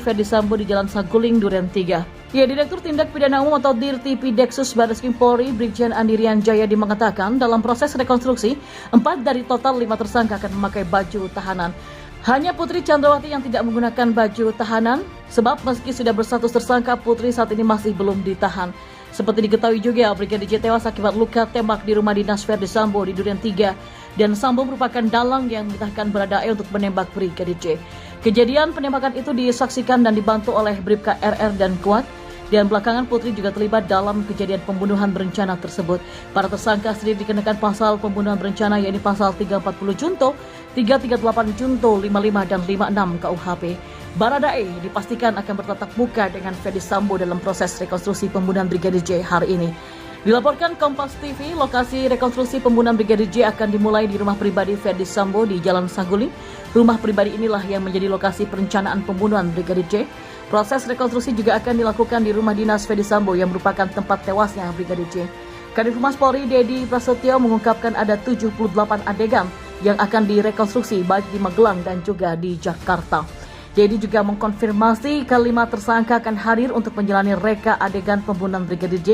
Ferdi Sambo di Jalan Saguling, Duren 3. Ya, Direktur Tindak Pidana Umum atau Dirtipi Deksus Barreskrim Polri, Brigjen Andirian Jayadi mengatakan dalam proses rekonstruksi, 4 dari total 5 tersangka akan memakai baju tahanan. Hanya Putri Chandrawati yang tidak menggunakan baju tahanan, sebab meski sudah berstatus tersangka, Putri saat ini masih belum ditahan. Seperti diketahui juga, Brigadir J tewas akibat luka tembak di rumah dinas Ferdi Sambo di Duren 3, dan Sambo merupakan dalang yang memerintahkan Baradae untuk menembak Brigadir J. Kejadian penembakan itu disaksikan dan dibantu oleh Bribka RR dan Kuat, dan belakangan Putri juga terlibat dalam kejadian pembunuhan berencana tersebut. Para tersangka sendiri dikenakan pasal pembunuhan berencana, yakni pasal 340 Junto, 338 Junto, 55 dan 56 KUHP. Baradae dipastikan akan bertatap muka dengan Ferdi Sambo dalam proses rekonstruksi pembunuhan Brigadir J hari ini. Dilaporkan Kompas TV, lokasi rekonstruksi pembunuhan Brigadir J akan dimulai di rumah pribadi Ferdi Sambo di Jalan Saguling. Rumah pribadi inilah yang menjadi lokasi perencanaan pembunuhan Brigadir J. Proses rekonstruksi juga akan dilakukan di rumah dinas Ferdi Sambo yang merupakan tempat tewasnya Brigadir J. Kadif Humas Polri Dedi Prasetyo mengungkapkan ada 78 adegan yang akan direkonstruksi baik di Magelang dan juga di Jakarta. Dedi juga mengkonfirmasi kelima tersangka akan hadir untuk menjalani reka adegan pembunuhan Brigadir J.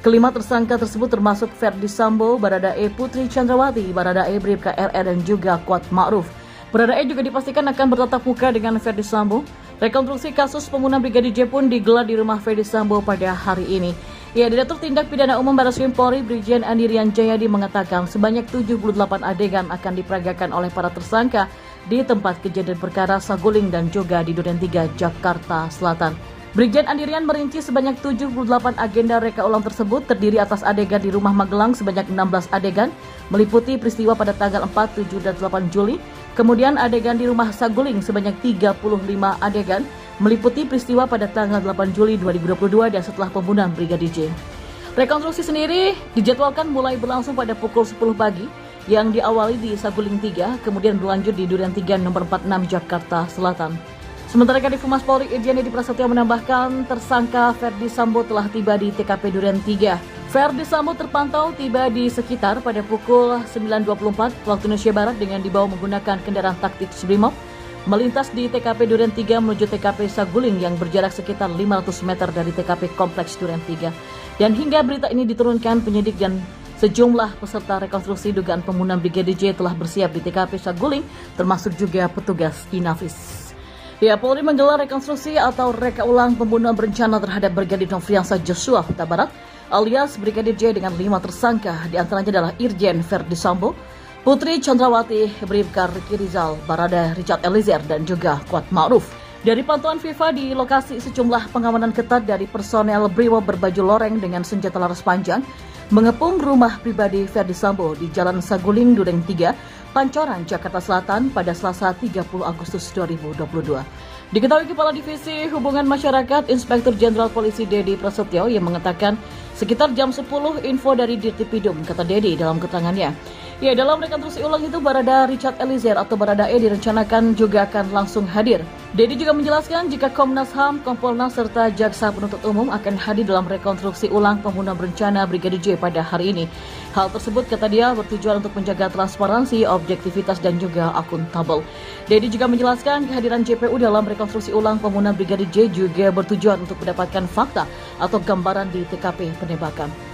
Kelima tersangka tersebut termasuk Ferdi Sambo, Baradae, Putri Chandrawati, Baradae, Bribka RR dan juga Kuat Ma'ruf. Baradae juga dipastikan akan bertatap muka dengan Ferdi Sambo. Rekonstruksi kasus pembunuhan Brigadir J pun digelar di rumah Ferdi Sambo pada hari ini. Ya, Direktur Tindak Pidana Umum Barreskrim Polri Brigjen Andirian Jayadi mengatakan sebanyak 78 adegan akan diperagakan oleh para tersangka di tempat kejadian perkara Saguling dan juga di Duren 3, Jakarta Selatan. Brigjen Andirian merinci sebanyak 78 agenda reka ulang tersebut terdiri atas adegan di rumah Magelang sebanyak 16 adegan, meliputi peristiwa pada tanggal 4, 7, dan 8 Juli. Kemudian adegan di rumah Saguling sebanyak 35 adegan, meliputi peristiwa pada tanggal 8 Juli 2022 dan setelah pembunuhan Brigadir J. Rekonstruksi sendiri dijadwalkan mulai berlangsung pada pukul 10 pagi, yang diawali di Saguling 3, kemudian berlanjut di Duren 3 nomor 46 Jakarta Selatan. Sementara Kadif Humas Polri Irjen Dedi Prasetyo menambahkan tersangka Ferdi Sambo telah tiba di TKP Duren 3. Ferdi Sambo terpantau tiba di sekitar pada pukul 9.24 waktu Indonesia Barat dengan dibawa menggunakan kendaraan taktik Brimob, melintas di TKP Duren 3 menuju TKP Saguling yang berjarak sekitar 500 meter dari TKP Kompleks Duren 3. Dan hingga berita ini diturunkan, penyidik dan sejumlah peserta rekonstruksi dugaan pembunuhan Brigadir J telah bersiap di TKP Saguling, termasuk juga petugas Inavis. Ya, Polri menggelar rekonstruksi atau reka ulang pembunuhan berencana terhadap Brigadir Nofriansah Joshua Huta Barat alias Brigadir J dengan 5 tersangka, diantaranya adalah Irjen Ferdi Sambo, Putri Chandrawati, Bribka Riki Rizal, Barada Richard Eliezer, dan juga Kuat Ma'ruf. Dari pantauan FIFA di lokasi, sejumlah pengamanan ketat dari personel Brimob berbaju loreng dengan senjata laras panjang mengepung rumah pribadi Ferdi Sambo di Jalan Saguling, Duren 3, Pancoran, Jakarta Selatan pada Selasa 30 Agustus 2022. Diketahui Kepala Divisi Hubungan Masyarakat Inspektur Jenderal Polisi Dedi Prasetyo yang mengatakan sekitar jam 10 info dari Dirtipidum, kata Dedi dalam keterangannya. Ya, dalam rekonstruksi ulang itu Barada Richard Eliezer atau Baradae direncanakan juga akan langsung hadir. Dedi juga menjelaskan jika Komnas HAM, Kompolnas serta Jaksa Penuntut Umum akan hadir dalam rekonstruksi ulang pembunuhan berencana Brigadir J pada hari ini. Hal tersebut, kata dia, bertujuan untuk menjaga transparansi, objektivitas dan juga akuntabel. Dedi juga menjelaskan kehadiran JPU dalam rekonstruksi ulang pembunuhan Brigadir J juga bertujuan untuk mendapatkan fakta atau gambaran di TKP penembakan.